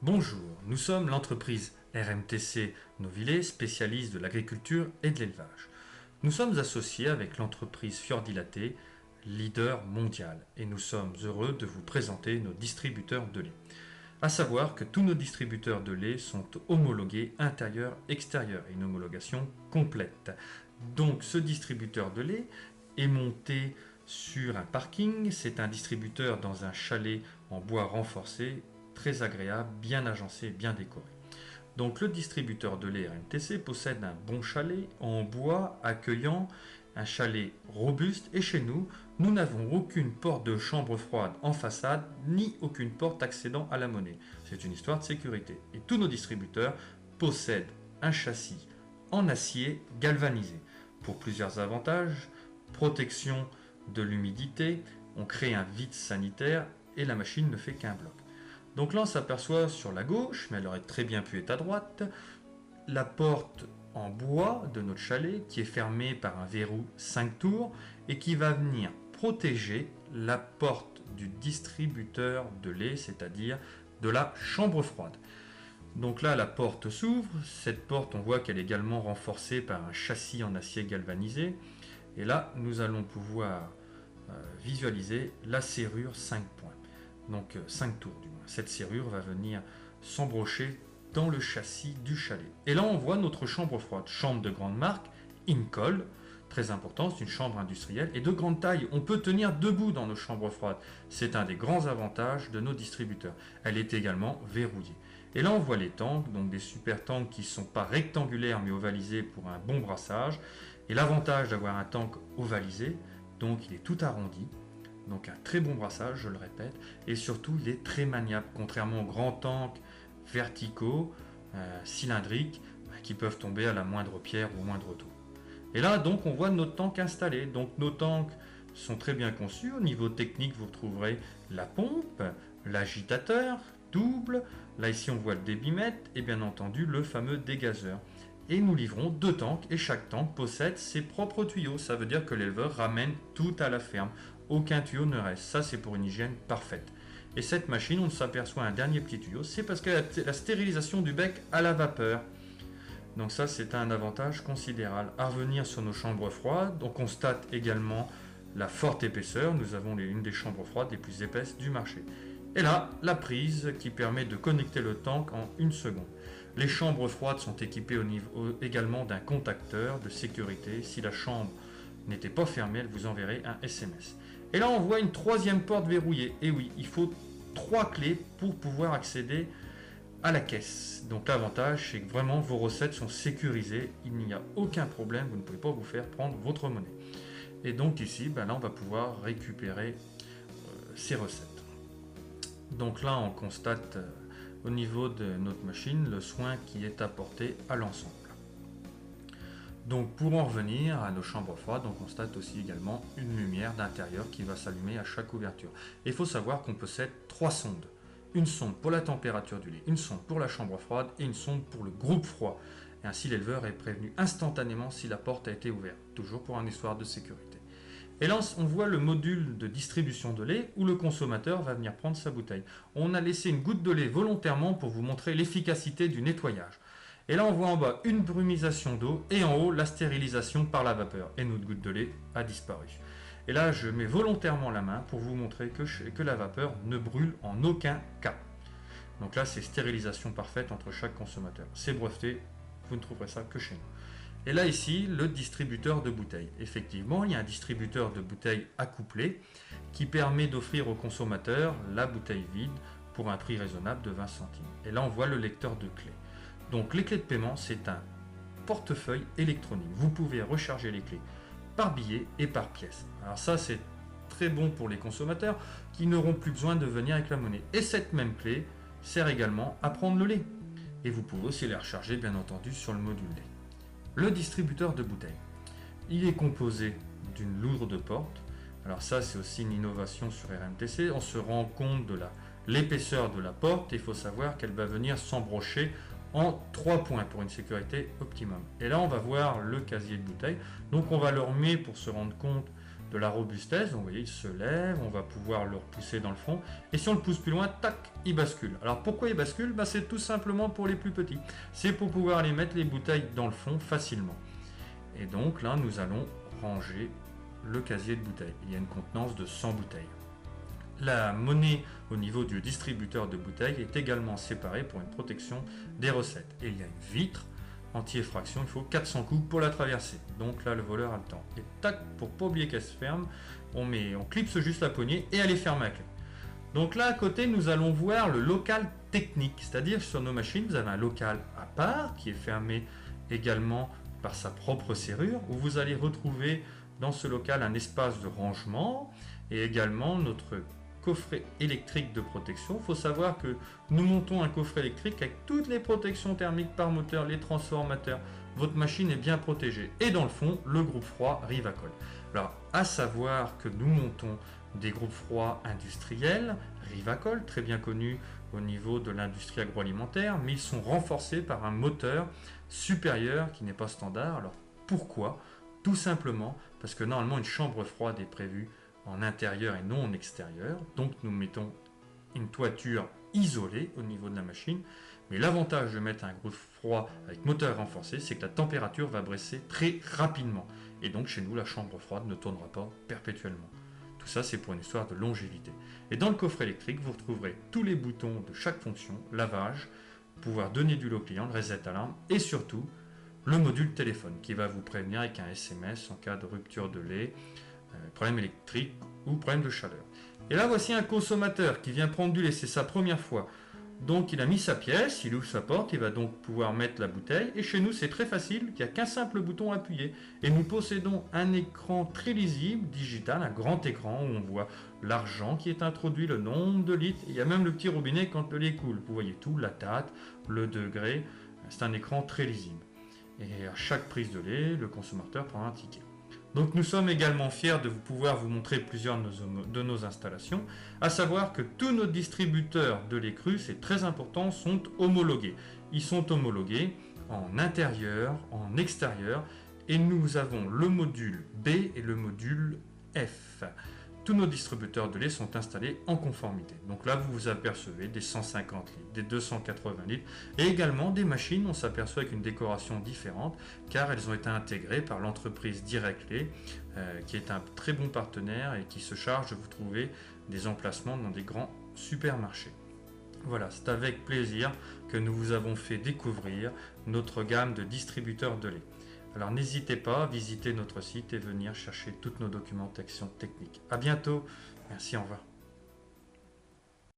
Bonjour, nous sommes l'entreprise RMTC Novillet, spécialiste de l'agriculture et de l'élevage. Nous sommes associés avec l'entreprise Fiordilaté, leader mondial, et nous sommes heureux de vous présenter nos distributeurs de lait. À savoir que tous nos distributeurs de lait sont homologués intérieur-extérieur, et une homologation complète. Donc ce distributeur de lait est monté sur un parking, c'est un distributeur dans un chalet en bois renforcé, très agréable, bien agencé, bien décoré. Donc le distributeur de lait RMTC possède un bon chalet en bois accueillant, un chalet robuste, et chez nous, nous n'avons aucune porte de chambre froide en façade, ni aucune porte accédant à la monnaie. C'est une histoire de sécurité. Et tous nos distributeurs possèdent un châssis en acier galvanisé. Pour plusieurs avantages, protection de l'humidité, on crée un vide sanitaire et la machine ne fait qu'un bloc. Donc là on s'aperçoit sur la gauche, mais elle aurait très bien pu être à droite, la porte en bois de notre chalet qui est fermée par un verrou 5 tours et qui va venir protéger la porte du distributeur de lait, c'est-à-dire de la chambre froide. Donc là la porte s'ouvre, cette porte on voit qu'elle est également renforcée par un châssis en acier galvanisé et là nous allons pouvoir visualiser la serrure 5 points, donc 5 tours du moins. Cette serrure va venir s'embrocher dans le châssis du chalet. Et là on voit notre chambre froide, chambre de grande marque, Incol, très important, c'est une chambre industrielle et de grande taille. On peut tenir debout dans nos chambres froides. C'est un des grands avantages de nos distributeurs. Elle est également verrouillée. Et là on voit les tanks, donc des super tanks qui ne sont pas rectangulaires mais ovalisés pour un bon brassage. Et l'avantage d'avoir un tank ovalisé, donc il est tout arrondi, donc un très bon brassage, je le répète, et surtout il est très maniable, contrairement aux grands tanks verticaux, cylindriques, qui peuvent tomber à la moindre pierre ou au moindre trou. Et là donc on voit nos tanks installés, donc nos tanks sont très bien conçus. Au niveau technique vous retrouverez la pompe, l'agitateur double, là ici on voit le débitmètre et bien entendu le fameux dégazeur. Et nous livrons 2 tanks et chaque tank possède ses propres tuyaux. Ça veut dire que l'éleveur ramène tout à la ferme. Aucun tuyau ne reste. Ça, c'est pour une hygiène parfaite. Et cette machine, on s'aperçoit un dernier petit tuyau. C'est parce qu'elle a la stérilisation du bec à la vapeur. Donc ça, c'est un avantage considérable. À revenir sur nos chambres froides, on constate également la forte épaisseur. Nous avons une des chambres froides les plus épaisses du marché. Et là, la prise qui permet de connecter le tank en 1 seconde. Les chambres froides sont équipées également d'un contacteur de sécurité. Si la chambre n'était pas fermée, elle vous enverrait un SMS. Et là, on voit une 3e porte verrouillée. Et oui, il faut 3 clés pour pouvoir accéder à la caisse. Donc l'avantage, c'est que vraiment vos recettes sont sécurisées. Il n'y a aucun problème, vous ne pouvez pas vous faire prendre votre monnaie. Et donc ici, là, on va pouvoir récupérer ces recettes. Donc là, on constate au niveau de notre machine le soin qui est apporté à l'ensemble. Donc pour en revenir à nos chambres froides, on constate aussi également une lumière d'intérieur qui va s'allumer à chaque ouverture. Et il faut savoir qu'on possède 3 sondes. Une sonde pour la température du lait, une sonde pour la chambre froide et une sonde pour le groupe froid. Et ainsi l'éleveur est prévenu instantanément si la porte a été ouverte, toujours pour une histoire de sécurité. Et là, on voit le module de distribution de lait où le consommateur va venir prendre sa bouteille. On a laissé une goutte de lait volontairement pour vous montrer l'efficacité du nettoyage. Et là, on voit en bas une brumisation d'eau et en haut la stérilisation par la vapeur. Et notre goutte de lait a disparu. Et là, je mets volontairement la main pour vous montrer que la vapeur ne brûle en aucun cas. Donc là, c'est stérilisation parfaite entre chaque consommateur. C'est breveté, vous ne trouverez ça que chez nous. Et là ici, le distributeur de bouteilles. Effectivement, il y a un distributeur de bouteilles accouplé qui permet d'offrir au consommateur la bouteille vide pour un prix raisonnable de 20 centimes. Et là, on voit le lecteur de clés. Donc les clés de paiement, c'est un portefeuille électronique. Vous pouvez recharger les clés par billet et par pièce. Alors ça, c'est très bon pour les consommateurs qui n'auront plus besoin de venir avec la monnaie. Et cette même clé sert également à prendre le lait. Et vous pouvez aussi les recharger, bien entendu, sur le module lait. Le distributeur de bouteilles, il est composé d'une lourde porte. Alors ça, c'est aussi une innovation sur RMTC. On se rend compte de l'épaisseur de la porte. Il faut savoir qu'elle va venir s'embrocher en 3 points pour une sécurité optimum. Et là, on va voir le casier de bouteilles. Donc on va le remettre pour se rendre compte de la robustesse. Donc vous voyez, il se lève, on va pouvoir le repousser dans le fond. Et si on le pousse plus loin, tac, il bascule. Alors pourquoi il bascule? C'est tout simplement pour les plus petits. C'est pour pouvoir aller mettre les bouteilles dans le fond facilement. Et donc là, nous allons ranger le casier de bouteilles. Il y a une contenance de 100 bouteilles. La monnaie au niveau du distributeur de bouteilles est également séparée pour une protection des recettes. Et il y a une vitre anti-effraction, il faut 400 coups pour la traverser. Donc là, le voleur a le temps. Et tac, pour ne pas oublier qu'elle se ferme, on clipse juste la poignée et elle est fermée à clé. Donc là, à côté, nous allons voir le local technique. C'est-à-dire sur nos machines, vous avez un local à part qui est fermé également par sa propre serrure, où vous allez retrouver dans ce local un espace de rangement et également notre coffret électrique de protection. Il faut savoir que nous montons un coffret électrique avec toutes les protections thermiques par moteur, les transformateurs. Votre machine est bien protégée. Et dans le fond, le groupe froid Rivacol. Alors, à savoir que nous montons des groupes froids industriels, Rivacol, très bien connus au niveau de l'industrie agroalimentaire, mais ils sont renforcés par un moteur supérieur qui n'est pas standard. Alors, pourquoi? Tout simplement parce que normalement, une chambre froide est prévue en intérieur et non en extérieur. Donc nous mettons une toiture isolée au niveau de la machine. Mais l'avantage de mettre un groupe froid avec moteur renforcé, c'est que la température va baisser très rapidement. Et donc chez nous, la chambre froide ne tournera pas perpétuellement. Tout ça, c'est pour une histoire de longévité. Et dans le coffret électrique, vous retrouverez tous les boutons de chaque fonction, lavage, pouvoir donner du lot au client, le reset alarme, et surtout le module téléphone qui va vous prévenir avec un SMS en cas de rupture de lait, problème électrique ou problème de chaleur. Et là, voici un consommateur qui vient prendre du lait, c'est sa première fois. Donc il a mis sa pièce, il ouvre sa porte, il va donc pouvoir mettre la bouteille. Et chez nous, c'est très facile, il n'y a qu'un simple bouton à appuyer. Et nous possédons un écran très lisible, digital, un grand écran où on voit l'argent qui est introduit, le nombre de litres. Il y a même le petit robinet quand le lait coule. Vous voyez tout, la date, le degré. C'est un écran très lisible. Et à chaque prise de lait, le consommateur prend un ticket. Donc nous sommes également fiers de pouvoir vous montrer plusieurs de nos installations, à savoir que tous nos distributeurs de lait cru, c'est très important, sont homologués. Ils sont homologués en intérieur, en extérieur, et nous avons le module B et le module F. Tous nos distributeurs de lait sont installés en conformité. Donc là, vous vous apercevez des 150 litres, des 280 litres et également des machines, on s'aperçoit avec une décoration différente car elles ont été intégrées par l'entreprise Direct Lait qui est un très bon partenaire et qui se charge de vous trouver des emplacements dans des grands supermarchés. Voilà, c'est avec plaisir que nous vous avons fait découvrir notre gamme de distributeurs de lait. Alors n'hésitez pas à visiter notre site et venir chercher toutes nos documentations techniques. À bientôt. Merci, au revoir.